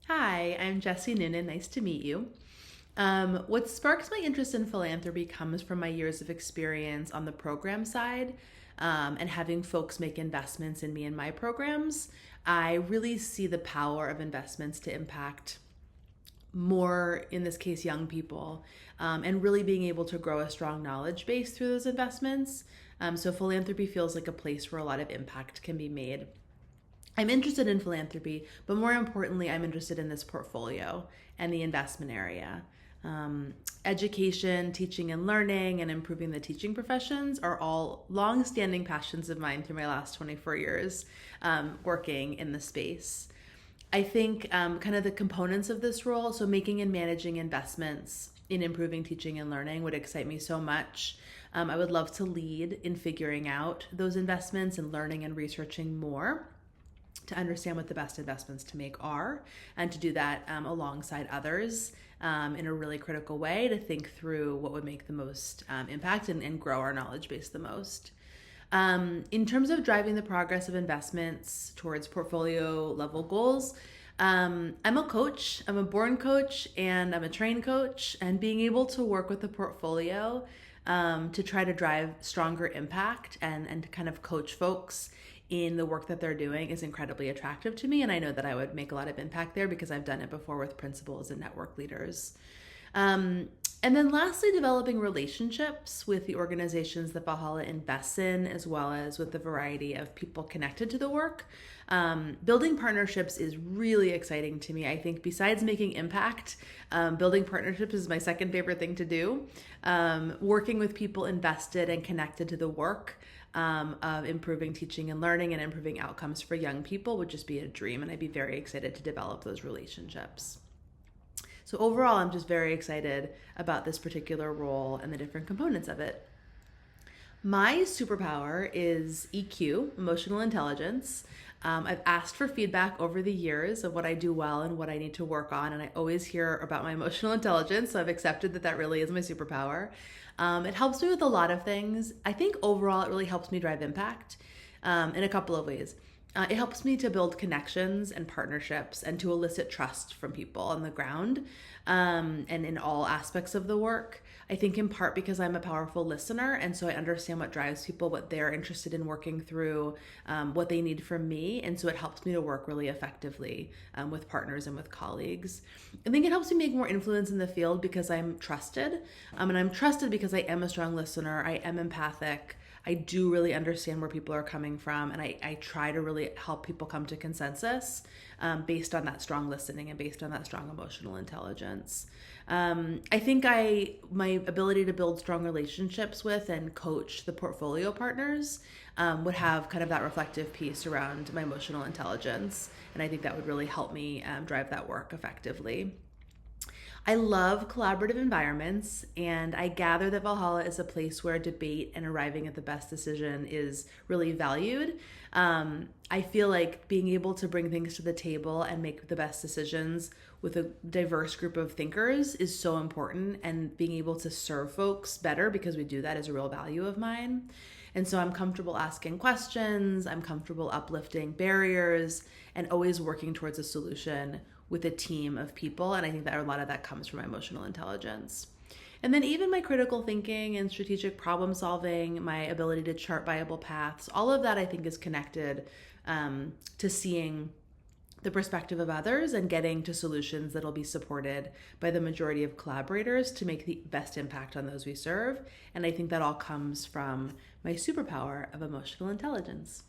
Hi, I'm Jessie Noonan. Nice to meet you. What sparks my interest in philanthropy comes from my years of experience on the program side and having folks make investments in me and my programs. I really see the power of investments to impact more, in this case, young people, and really being able to grow a strong knowledge base through those investments. So, philanthropy feels like a place where a lot of impact can be made. I'm interested in philanthropy, but more importantly, I'm interested in this portfolio and the investment area. Education, teaching and learning, and improving the teaching professions are all long-standing passions of mine through my last 24 years working in the space. I think kind of the components of this role, so making and managing investments in improving teaching and learning would excite me so much. I would love to lead in figuring out those investments and learning and researching more to understand what the best investments to make are, and to do that alongside others in a really critical way to think through what would make the most impact and grow our knowledge base the most. In terms of driving the progress of investments towards portfolio level goals, I'm a coach. I'm a born coach and I'm a trained coach, and being able to work with the portfolio to try to drive stronger impact and to kind of coach folks in the work that they're doing is incredibly attractive to me. And I know that I would make a lot of impact there because I've done it before with principals and network leaders. And then lastly, developing relationships with the organizations that Valhalla invests in, as well as with the variety of people connected to the work. Building partnerships is really exciting to me. I think besides making impact, building partnerships is my second favorite thing to do. Working with people invested and connected to the work of improving teaching and learning and improving outcomes for young people would just be a dream, and I'd be very excited to develop those relationships. So overall, I'm just very excited about this particular role and the different components of it. My superpower is EQ, emotional intelligence. I've asked for feedback over the years of what I do well and what I need to work on, and I always hear about my emotional intelligence, so I've accepted that that really is my superpower. It helps me with a lot of things. I think overall it really helps me drive impact in a couple of ways. It helps me to build connections and partnerships and to elicit trust from people on the ground and in all aspects of the work. I think in part because I'm a powerful listener, and so I understand what drives people, what they're interested in working through, what they need from me, and so it helps me to work really effectively with partners and with colleagues. I think it helps me make more influence in the field because I'm trusted, and I'm trusted because I am a strong listener, I am empathic, I do really understand where people are coming from, and I try to really help people come to consensus based on that strong listening and based on that strong emotional intelligence. I think my ability to build strong relationships with and coach the portfolio partners would have kind of that reflective piece around my emotional intelligence, and I think that would really help me drive that work effectively. I love collaborative environments, and I gather that Valhalla is a place where debate and arriving at the best decision is really valued. I feel like being able to bring things to the table and make the best decisions with a diverse group of thinkers is so important, and being able to serve folks better because we do that is a real value of mine. And so I'm comfortable asking questions, I'm comfortable uplifting barriers, and always working towards a solution with a team of people. And I think that a lot of that comes from my emotional intelligence. And then even my critical thinking and strategic problem solving, my ability to chart viable paths, all of that I think is connected to seeing the perspective of others and getting to solutions that'll be supported by the majority of collaborators to make the best impact on those we serve. And I think that all comes from my superpower of emotional intelligence.